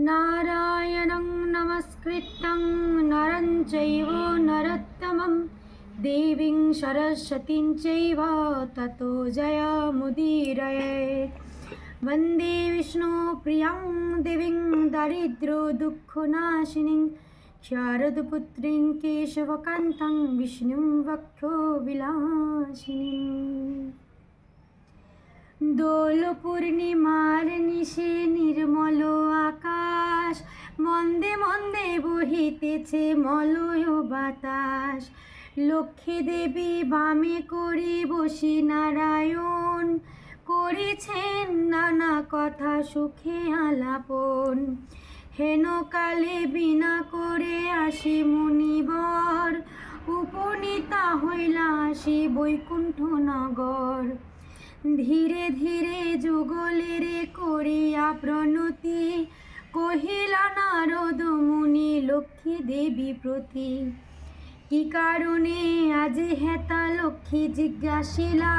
नारायणं नमस्कृतं नरं चैव नरोत्तमं देवीं सरस्वतीं चैव ततो जयमुदीरयेत्। वन्दे विष्णुप्रियां देवीं दारिद्र्यदुःखनाशिनीं शारदपुत्रीं केशवकान्तं विष्णुं वक्षो विलासिनीम्। দোল পূর্ণিমার নিশে নির্মল আকাশ, মন্দে মন্দে বহিতেছে মলয় বাতাস। লক্ষ্মী দেবী বামে করে বসি নারায়ণ, করেছেন নানা কথা সুখে আলাপন। হেন কালে বিনা করে আসি মুনিবর, উপনীতা হইলা আসি বৈকুণ্ঠ নগর। ধীরে ধীরে যুগলেরে করিয়া প্রণতি, কহিলা নারদ মুনি লক্ষ্মী দেবী প্রতি। কি কারণে আজ হেতা লক্ষ্মী জিজ্ঞাসিলা,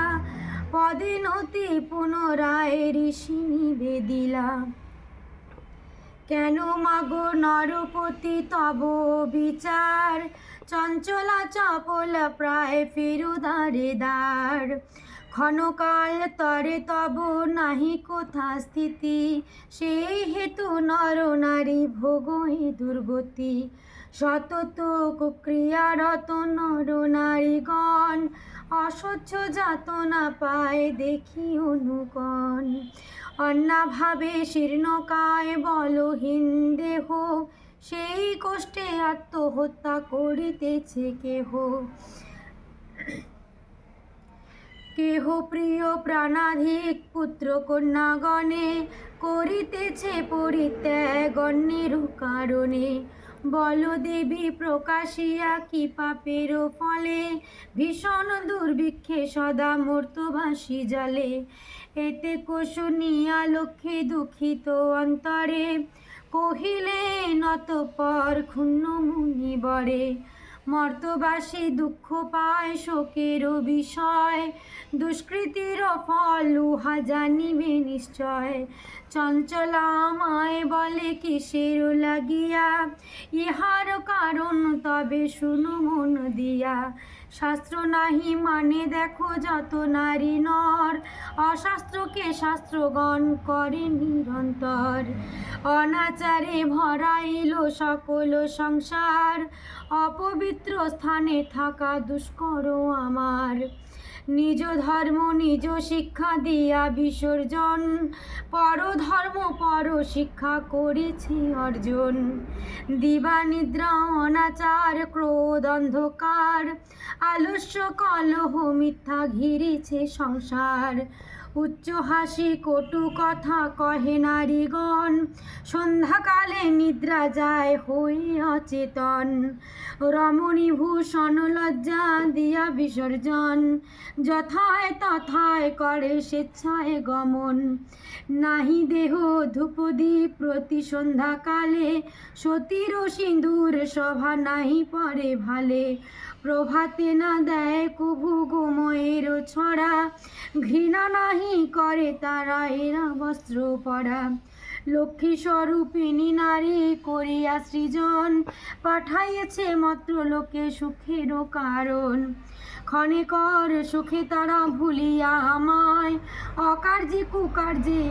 পদিনতি পুনরায় ঋষি নিবেদিলা। কেন মাগো নরপতি তব বিচার, চঞ্চলা চপলা প্রায় ফিরু দ্বারে দ্বার। ক্ষণকাল তরে তব নাহি কোথা স্থিতি, সেই হেতু নর নারী ভোগই দুর্গতি। সতত কুক্রিয়ারত নর নারীগণ, অসহ্য যাতনা পায় দেখি অনুকণ। অন্নাভাবে শীর্ণকায় বলহীন দেহ, সেই কষ্টে আত্মহত্যা করিতেছে কেহ। কেহ প্রিয় প্রাণাধিক পুত্র কন্যাগণে, করিতেছে পরিত্যাগ অন্যের কারণে। বল দেবী প্রকাশিয়া কি পাপের ফলে, ভীষণ দুর্ভিক্ষে সদা মর্তবাসী জলে। এতে শুনিয়া লক্ষ্মী দুঃখিত অন্তরে, কহিলেন অতঃপর ক্ষুণ্ণ মুনিবরে। মর্তবাসী দুঃখ পায় শোকের বিষয়, দুষ্কৃতির ফল উহা জানিবে নিশ্চয়। চঞ্চলা আমায় বলে কিসের লাগিয়া, ইহার কারণ তবে শুনো মন দিয়া। শাস্ত্র নাহি মানে দেখো যত নারী নর, অশাস্ত্রকে শাস্ত্রগণ করে নিরন্তর। অনাচারে ভরাইল সকল সংসার, অপবিত্র স্থানে থাকা দুষ্কর আমার। নিজ ধর্ম নিজ শিক্ষা দিয়া বিসর্জন, পরধর্ম পর শিক্ষা করেছে অর্জন। দিবা নিদ্রা অনাচার ক্রোধ অন্ধকার, আলস্য কলহ মিথ্যা ঘিরেছে সংসার। উচ্চ হাসি কটু কথা কহে নারীগণ, সন্ধ্যাকালে নিদ্রা যায় হই অচেতন। রমণী ভূষণ লজ্জা দিয়া বিসর্জন, যথায় তথায় করে স্বেচ্ছায় গমন। নাহি দেহ ধূপদীপ প্রতি সন্ধ্যাকালে, সতীর সিঁদুর সভা নাহি পরে ভালে। প্রভাতে না দেয় কভু গোময়ের ছড়া, ঘৃণা নাহি করে তারা এরা বস্ত্র পরা। লক্ষ্মী স্বরূপিণী নারী করিয়া সৃজন, পাঠাইয়েছে মাত্র লোকে সুখেরও কারণ। ক্ষণেকর সুখে তারা ভুলিয়া আমায়, অকার্যে কুকার্যে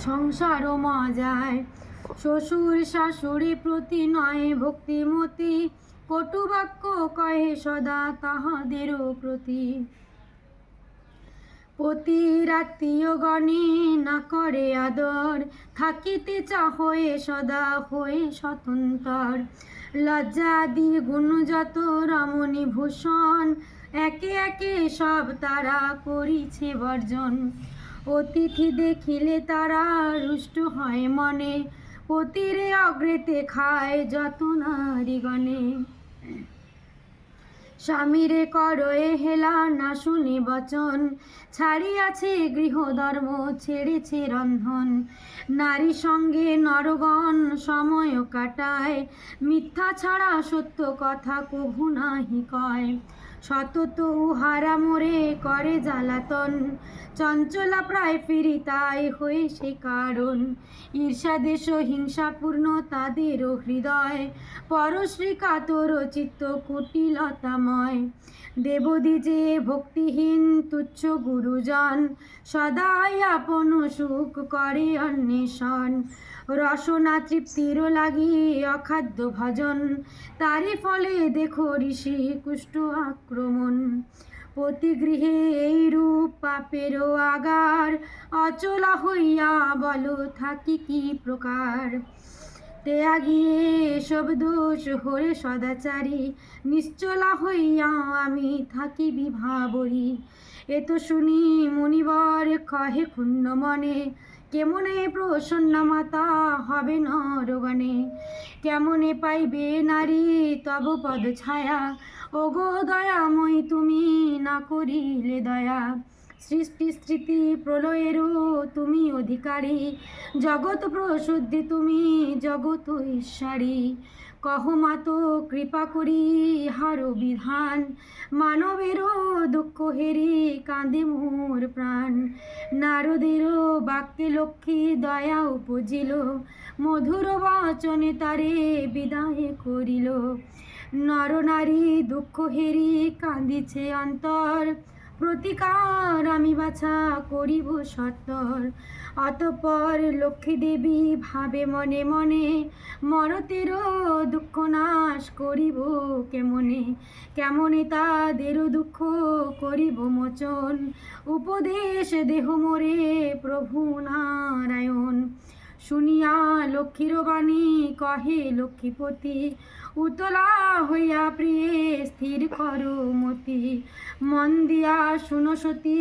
সংসার মজায়। শ্বশুর শাশুড়ি প্রতি নয় ভক্তিমতী, কটু বাক্য কহে সদা তাহাদেরও প্রতি। পতির আত্মীয় গণে না করে আদর, থাকিতে চাহে সদা হয়ে স্বতন্ত্র। লজ্জাদি গুণ যত রমণী ভূষণ, একে একে সব তারা করিছে বর্জন। অতিথি দেখিলে তারা রুষ্ট হয় মনে, পতিরে অগ্রেতে খায় যত নারীগণে। স্বামীরে করয়ে হেলা না শুনে বচন, ছাড়িয়াছে গৃহধর্ম ছেড়েছে রন্ধন। নারী সঙ্গে নরগণ সময় কাটায়, মিথ্যা ছাড়া সত্য কথা কভু নাহি কয়। সতত উহারা মোরে করে জ্বালাতন, চঞ্চলা প্রায় ফিরি তাই হয়ে সে কারণ। ঈর্ষাদেশ হিংসাপূর্ণ তাদেরও হৃদয়, পরশ্রী কাতর চিত্ত কুটিলতাময়। দেবদ্বিজে ভক্তিহীন তুচ্ছ গুরুজন, সদাই আপন সুখ করে অন্বেষণ। রসনা তৃপ্তির লাগি অখাদ্য ভজন, তারি ফলে দেখো ঋষি কুষ্ঠ আক্রমণ। প্রতিগৃহে এই রূপ পাপেরও আগার, অচলা হইয়া বলো থাকি কি প্রকার। ত্যাগিয়ে এসব দোষ হরে সদাচারী, নিশ্চলা হইয়া আমি থাকি বিভাবরী। এ তো শুনি মুনিবর কহে ক্ষুণ্ণ মনে, কেমনে প্রসন্ন মাতা হবে নরগণে। কেমনে পাইবে নারী তব পদ ছায়া, ওগো দয়াময়ী তুমি না করিলে দয়া। সৃষ্টি স্থিতি প্রলয়েরও তুমি অধিকারী, জগৎ প্রসুদ্ধি তুমি জগৎ ঈশ্বরী। কহ মাতো কৃপা করি হার বিধান, মানবেরও দুঃখ হেরি কাঁদে মোর প্রাণ। নারদেরও বাক্যে লক্ষ্মী দয়া উপজিল, মধুর বচনে তারে বিদায় করিল। নরনারী দুঃখ হেরি কাঁদিছে অন্তর, প্রতিকার আমি বাছা করিব সত্তর। অতঃপর লক্ষ্মী দেবী ভাবে মনে মনে, মরতেরও দুঃখ নাশ করিব কেমনে। কেমনে তাদেরও দুঃখ করিব মোচন, উপদেশ দেহ মোরে প্রভু নারায়ণ। শুনিয়া লক্ষ্মীর বাণী কহে লক্ষ্মীপতি, উতলা হইয়া প্রিয়ে স্থির করো মতি। মন দিয়া শুনো সতী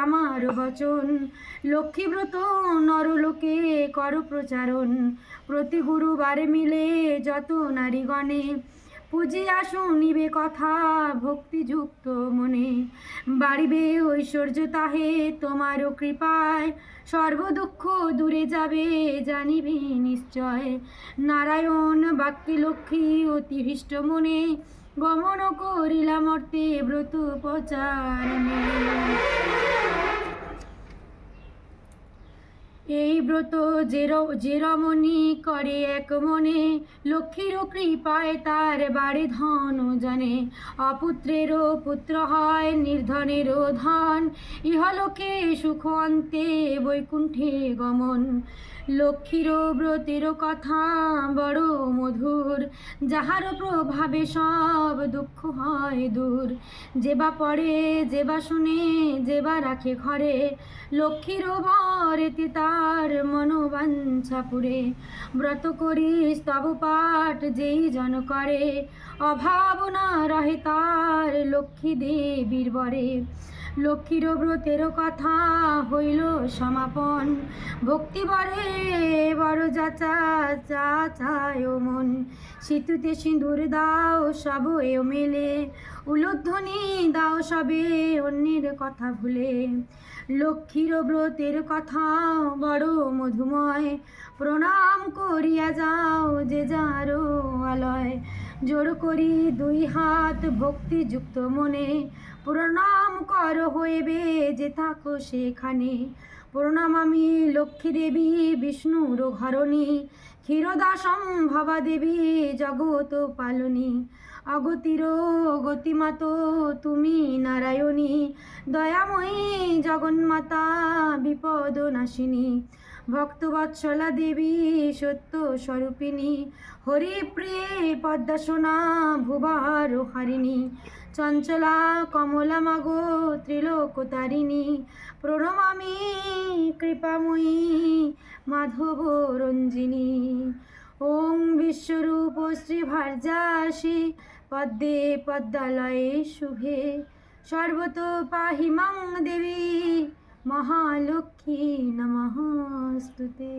আমার বচন, লক্ষ্মীব্রত নরলোকে করো প্রচারণ। প্রতি গুরুবারে মিলে যত নারীগণে, পূজিয়া শুনিবে কথা ভক্তিযুক্ত মনে। বাড়িবে ঐশ্বর্য তাহে তোমারও কৃপায়, সর্বদুঃখ দূরে যাবে জানিবে নিশ্চয়। নারায়ণ বাক্যে লক্ষ্মী অতি হৃষ্ট মনে, গমন করিলা মর্তে ব্রত প্রচারণে। এই ব্রত যে রমণী করে এক মনে, লক্ষ্মীরও কৃপায় তার বাড়ে ধন জানে। অপুত্রেরও পুত্র হয় নির্ধনেরও ধন, ইহলোকে সুখ অন্তে বৈকুণ্ঠে গমন। লক্ষ্মীরও ব্রতেরও কথা বড় মধুর, যাহার প্রভাবে সব দুঃখ হয় দূর। যেবা পড়ে যেবা শুনে যেবা রাখে ঘরে, লক্ষ্মীরও বরেতে তার মনোবাঞ্ছা পুরে। ব্রত করি স্তব পাঠ যেই জন করে, অভাব না রহে তার লক্ষ্মী দেবীর বরে। লক্ষ্মীর ব্রতের কথা হইল সমাপন, ভক্তি বরে বড় যাচায় মন। সিঁথিতে সিঁদুর দাও সব এও মেলে, উলুধ্বনি দাও সবে অন্যের কথা ভুলে। লক্ষ্মীর ব্রতের কথা বড় মধুময়, প্রণাম করিয়া যাও যে যারো আলয়। জোর করি দুই হাত ভক্তিযুক্ত মনে, প্রণাম কর হইবে যে থাকো সেখানে। প্রণাম আমি লক্ষ্মী দেবী বিষ্ণুর ঘরণী, ক্ষীরদা সম্ভবা দেবী জগৎ পালনী। অগতির গতিমাত তুমি নারায়ণী, দয়াময়ী জগন্মাতা বিপদ নাশিনী। ভক্তবৎসলা দেবী সত্য স্বরূপিণী, হরিপ্রিয়ে পদ্মাসনা ভুবার হারিণী। চঞ্চলা কমলা মাগো ত্রিলোকতারিণী, প্রণমামি কৃপাময়ী মাধব রঞ্জিনী। ওং বিশ্বরূপ শ্রীভার্যাসি পদ্মে পদ্মালয়ে শুভে, সর্বত পাহি মাং দেবী মহালক্ষ্মী নমস্তুতে।